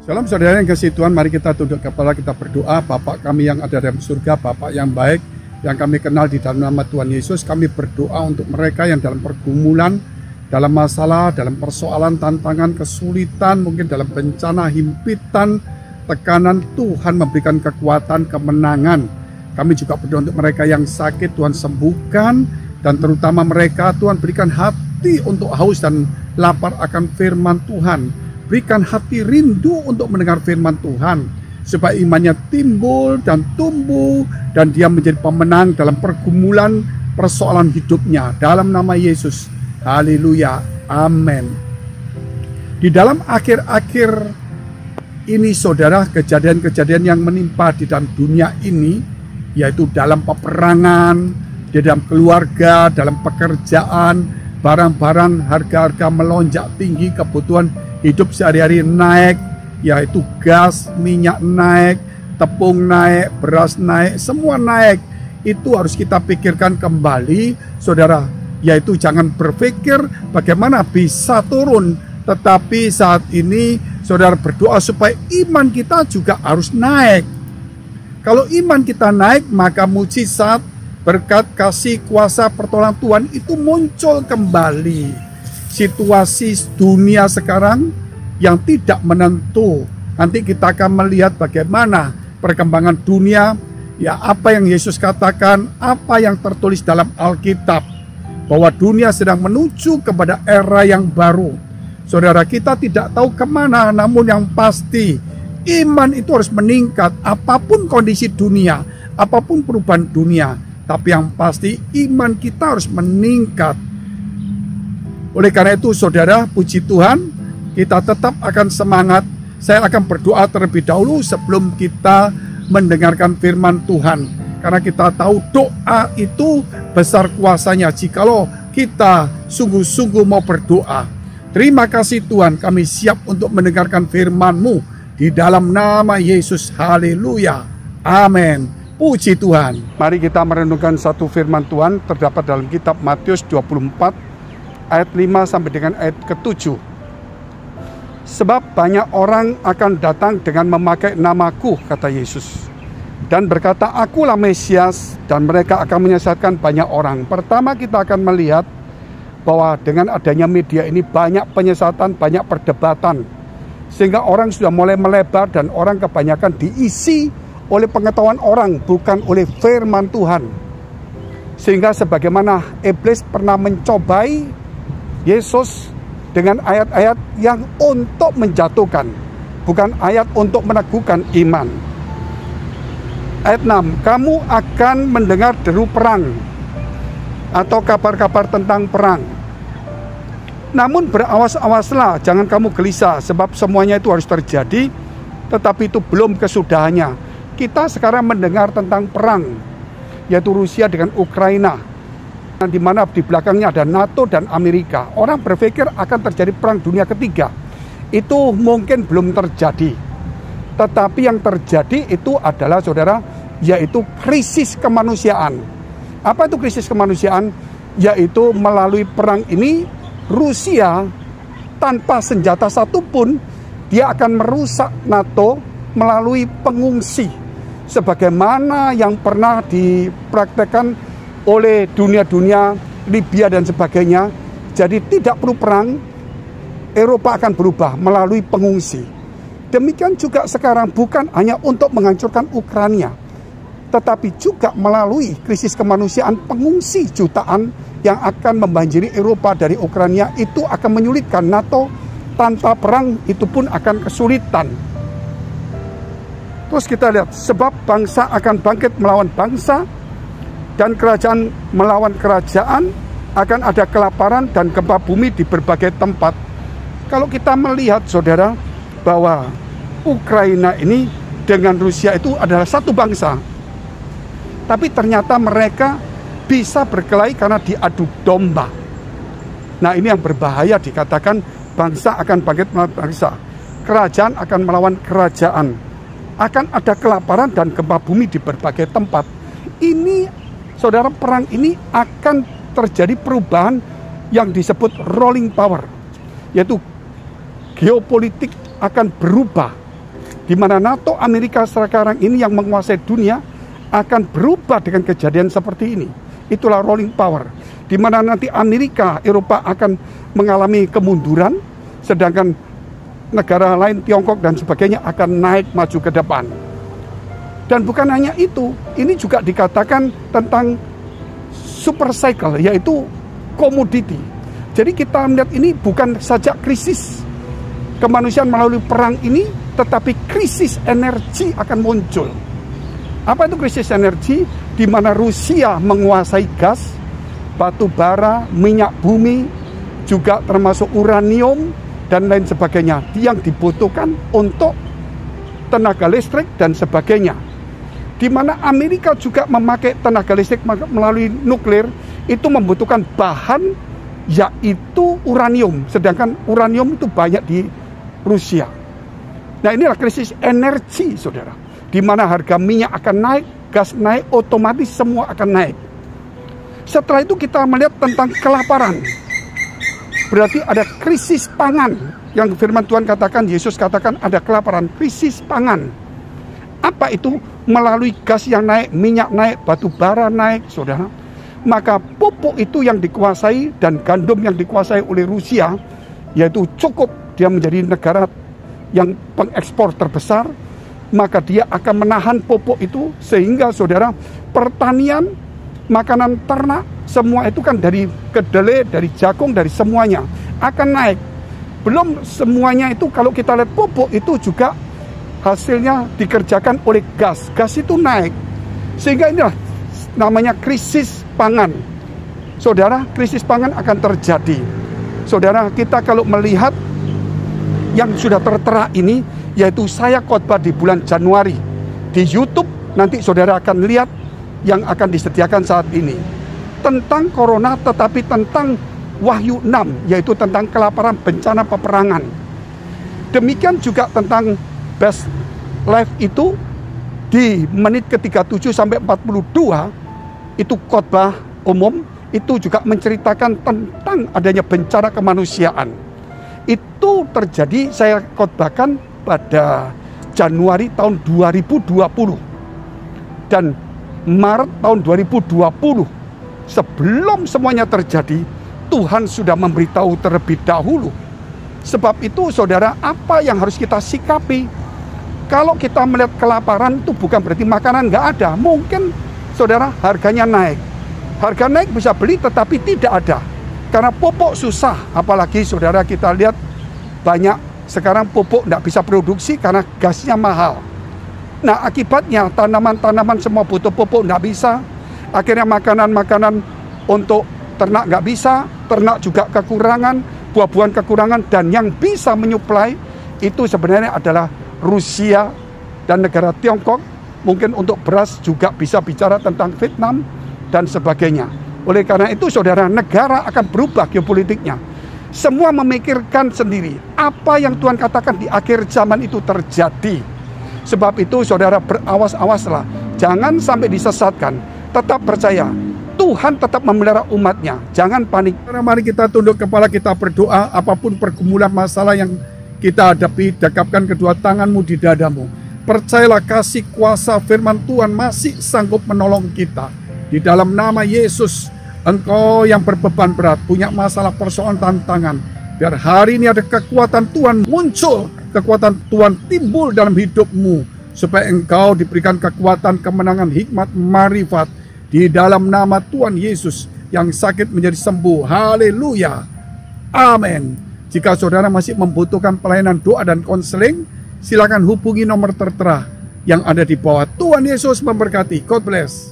Salam saudara yang kasih Tuhan, mari kita tunduk kepala, kita berdoa. Bapa kami yang ada dalam surga, Bapa yang baik, yang kami kenal di dalam nama Tuhan Yesus, kami berdoa untuk mereka yang dalam pergumulan, dalam masalah, dalam persoalan, tantangan, kesulitan, mungkin dalam bencana, himpitan, tekanan. Tuhan memberikan kekuatan, kemenangan. Kami juga berdoa untuk mereka yang sakit, Tuhan sembuhkan, dan terutama mereka, Tuhan berikan hati untuk haus dan lapar akan firman Tuhan. Berikan hati rindu untuk mendengar firman Tuhan, supaya imannya timbul dan tumbuh, dan dia menjadi pemenang dalam pergumulan persoalan hidupnya. Dalam nama Yesus, haleluya, amin. Di dalam akhir-akhir ini saudara, kejadian-kejadian yang menimpa di dalam dunia ini, yaitu dalam peperangan, di dalam keluarga, dalam pekerjaan, barang-barang, harga-harga melonjak tinggi, kebutuhan hidup sehari-hari naik, yaitu gas, minyak naik, tepung naik, beras naik, semua naik. Itu harus kita pikirkan kembali, saudara. Yaitu jangan berpikir bagaimana bisa turun, tetapi saat ini saudara berdoa supaya iman kita juga harus naik. Kalau iman kita naik, maka mujizat, berkat, kasih, kuasa, pertolongan Tuhan itu muncul kembali. Situasi dunia sekarang yang tidak menentu. Nanti kita akan melihat bagaimana perkembangan dunia, ya apa yang Yesus katakan, apa yang tertulis dalam Alkitab, bahwa dunia sedang menuju kepada era yang baru. Saudara, kita tidak tahu kemana, namun yang pasti iman itu harus meningkat apapun kondisi dunia, apapun perubahan dunia. Tapi yang pasti iman kita harus meningkat. Oleh karena itu saudara, puji Tuhan, kita tetap akan semangat. Saya akan berdoa terlebih dahulu sebelum kita mendengarkan firman Tuhan. Karena kita tahu doa itu besar kuasanya jikalau kita sungguh-sungguh mau berdoa. Terima kasih Tuhan, kami siap untuk mendengarkan firman-Mu di dalam nama Yesus. Haleluya. Amin. Puji Tuhan. Mari kita merenungkan satu firman Tuhan terdapat dalam kitab Matius 24 ayat 5 sampai dengan ayat ke-7. Sebab banyak orang akan datang dengan memakai namaku, kata Yesus, dan berkata, akulah Mesias, dan mereka akan menyesatkan banyak orang. Pertama kita akan melihat bahwa dengan adanya media ini banyak penyesatan, banyak perdebatan, sehingga orang sudah mulai melebar dan orang kebanyakan diisi oleh pengetahuan orang, bukan oleh firman Tuhan. Sehingga sebagaimana iblis pernah mencobai Yesus dengan ayat-ayat yang untuk menjatuhkan, bukan ayat untuk meneguhkan iman. Ayat 6, kamu akan mendengar deru perang atau kabar-kabar tentang perang. Namun berawas-awaslah, jangan kamu gelisah, sebab semuanya itu harus terjadi, tetapi itu belum kesudahannya. Kita sekarang mendengar tentang perang, yaitu Rusia dengan Ukraina, di mana di belakangnya ada NATO dan Amerika. Orang berpikir akan terjadi perang dunia ketiga. Itu mungkin belum terjadi. Tetapi yang terjadi itu adalah, saudara, yaitu krisis kemanusiaan. Apa itu krisis kemanusiaan? Yaitu melalui perang ini, Rusia tanpa senjata satupun, dia akan merusak NATO melalui pengungsi. Sebagaimana yang pernah dipraktekkan oleh dunia-dunia Libya dan sebagainya. Jadi tidak perlu perang, Eropa akan berubah melalui pengungsi. Demikian juga sekarang, bukan hanya untuk menghancurkan Ukraina, tetapi juga melalui krisis kemanusiaan, pengungsi jutaan yang akan membanjiri Eropa dari Ukraina. Itu akan menyulitkan NATO. Tanpa perang itu pun akan kesulitan. Terus kita lihat, sebab bangsa akan bangkit melawan bangsa, dan kerajaan melawan kerajaan, akan ada kelaparan dan gempa bumi di berbagai tempat. Kalau kita melihat, saudara, bahwa Ukraina ini dengan Rusia itu adalah satu bangsa, tapi ternyata mereka bisa berkelahi karena diadu domba. Nah, ini yang berbahaya, dikatakan bangsa akan bangkit melawan bangsa, kerajaan akan melawan kerajaan, akan ada kelaparan dan gempa bumi di berbagai tempat. Ini, saudara, perang ini akan terjadi perubahan yang disebut rolling power, yaitu geopolitik akan berubah. di mana NATO Amerika sekarang ini yang menguasai dunia akan berubah dengan kejadian seperti ini. Itulah rolling power, di mana nanti Amerika, Eropa akan mengalami kemunduran, sedangkan negara lain, Tiongkok dan sebagainya akan naik maju ke depan. Dan bukan hanya itu, ini juga dikatakan tentang super cycle, yaitu komoditi. Jadi kita melihat ini bukan saja krisis kemanusiaan melalui perang ini, tetapi krisis energi akan muncul. Apa itu krisis energi? Di mana Rusia menguasai gas, batu bara, minyak bumi, juga termasuk uranium dan lain sebagainya yang dibutuhkan untuk tenaga listrik dan sebagainya. Di mana Amerika juga memakai tenaga listrik melalui nuklir, itu membutuhkan bahan yaitu uranium, sedangkan uranium itu banyak di Rusia. Nah, inilah krisis energi, saudara, di mana harga minyak akan naik, gas naik, otomatis semua akan naik. Setelah itu kita melihat tentang kelaparan. Berarti ada krisis pangan, yang firman Tuhan katakan, Yesus katakan ada kelaparan, krisis pangan. Apa itu? Melalui gas yang naik, minyak naik, batu bara naik, saudara. Maka pupuk itu yang dikuasai dan gandum yang dikuasai oleh Rusia, yaitu cukup dia menjadi negara yang pengekspor terbesar, maka dia akan menahan pupuk itu, sehingga saudara, pertanian, makanan ternak, semua itu kan dari kedelai, dari jagung, dari semuanya akan naik. Belum semuanya itu, kalau kita lihat pupuk itu juga hasilnya dikerjakan oleh gas. Gas itu naik. Sehingga inilah namanya krisis pangan. Saudara, krisis pangan akan terjadi. Saudara, kita kalau melihat yang sudah tertera ini, yaitu saya khotbah di bulan Januari di YouTube, nanti saudara akan lihat yang akan disediakan saat ini tentang corona, tetapi tentang Wahyu 6, yaitu tentang kelaparan, bencana peperangan. Demikian juga tentang best life itu di menit ke-37 sampai 42, itu khotbah umum, itu juga menceritakan tentang adanya bencana kemanusiaan. Itu terjadi, saya khotbahkan pada Januari tahun 2020. Dan Maret tahun 2020, sebelum semuanya terjadi, Tuhan sudah memberitahu terlebih dahulu. Sebab itu saudara, apa yang harus kita sikapi? Kalau kita melihat kelaparan itu bukan berarti makanan nggak ada. Mungkin saudara harganya naik. Harga naik bisa beli tetapi tidak ada. Karena pupuk susah. Apalagi saudara kita lihat banyak sekarang pupuk nggak bisa produksi karena gasnya mahal. Nah, akibatnya tanaman-tanaman semua butuh pupuk nggak bisa. Akhirnya makanan-makanan untuk ternak nggak bisa. Ternak juga kekurangan, buah-buahan kekurangan. Dan yang bisa menyuplai itu sebenarnya adalah Rusia dan negara Tiongkok. Mungkin untuk beras juga bisa bicara tentang Vietnam dan sebagainya. Oleh karena itu saudara, negara akan berubah geopolitiknya. Semua memikirkan sendiri apa yang Tuhan katakan di akhir zaman itu terjadi. Sebab itu saudara, berawas-awaslah, jangan sampai disesatkan. Tetap percaya, Tuhan tetap memelihara umatnya. Jangan panik. Mari kita tunduk kepala, kita berdoa. Apapun pergumulan masalah yang kita hadapi, dekapkan kedua tanganmu di dadamu. Percayalah, kasih kuasa firman Tuhan masih sanggup menolong kita. Di dalam nama Yesus, engkau yang berbeban berat, punya masalah, persoalan, tantangan, biar hari ini ada kekuatan Tuhan muncul, kekuatan Tuhan timbul dalam hidupmu, supaya engkau diberikan kekuatan, kemenangan, hikmat, marifat, di dalam nama Tuhan Yesus. Yang sakit menjadi sembuh. Haleluya. Amin. Jika saudara masih membutuhkan pelayanan doa dan konseling, silakan hubungi nomor tertera yang ada di bawah. Tuhan Yesus memberkati. God bless.